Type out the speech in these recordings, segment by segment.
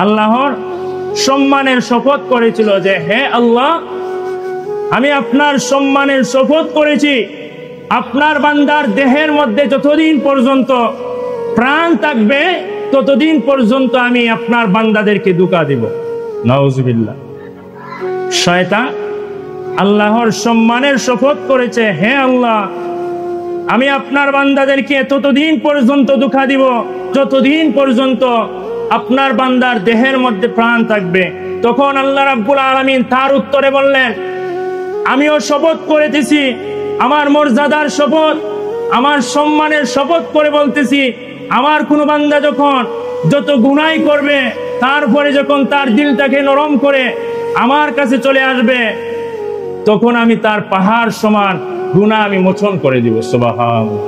আল্লাহর সম্মানের শপথ করেছিল যে হে আল্লাহ, আমি আপনার সম্মানের শপথ করেছি, আপনার বান্দার দেহের মধ্যে যতদিন পর্যন্ত প্রাণ থাকবে ততদিন পর্যন্ত আমি আপনার বান্দাদেরকে ধোঁকা দিব। নাউজুবিল্লাহ। শয়তান আল্লাহর সম্মানের শপথ করেছে, হে আল্লাহ, আমি আপনার বান্দাদেরকে ততদিন পর্যন্ত ধোঁকা দিব যতদিন পর্যন্ত আপনার বান্দার দেহের মধ্যে প্রাণ থাকবে। তখন আল্লাহ রাব্বুল আলামিন তার উত্তরে বললেন, আমিও শপথ করেছি, আমার মর্যাদার শপথ, আমার সম্মানের শপথ করে বলতেছি, আমার কোনো বান্দা যখন যত গুনাহ করবে তারপরে যখন তার দিলটাকে নরম করে আমার কাছে চলে আসবে তখন আমি তার পাহাড় সমান গুনাহ আমি মোচন করে দিব। সুবহানাল্লাহ।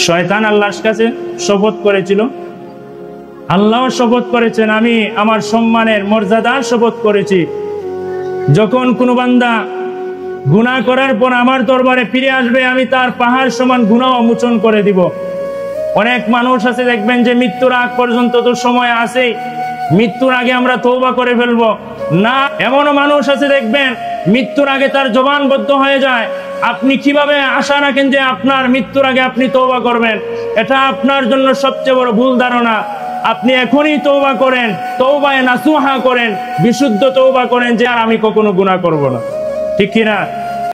শয়তান আল্লাহর কাছে শপথ করেছিল, আল্লাহ শপথ করেছেন, আমি আমার সম্মানের মর্যাদার শপথ করেছি, যখন কোনো বান্দা গুনাহ করার পর আমার দরবারে ফিরে আসবে আমি তার পাহাড় সমান গুনাহ মোচন করে দিব। অনেক মানুষ আছে দেখবেন যে মৃত্যুর আগ পর্যন্ত তো সময় আছে, মৃত্যুর আগে আমরা তওবা করে ফেলবো না। এমনও মানুষ আছে দেখবেন মৃত্যুর আগে তার জবান বদ্ধ হয়ে যায়। আপনি কিভাবে আশা রাখেন যে আপনার মৃত্যুর আগে আপনি তওবা করবেন? এটা আপনার জন্য সবচেয়ে বড় ভুল ধারণা। আপনি এখনই তওবা করেন, তওবায়ে নাসুহা করেন, বিশুদ্ধ তওবা করেন যে আর আমি কখনো গুনাহ করব না। ঠিক কিনা?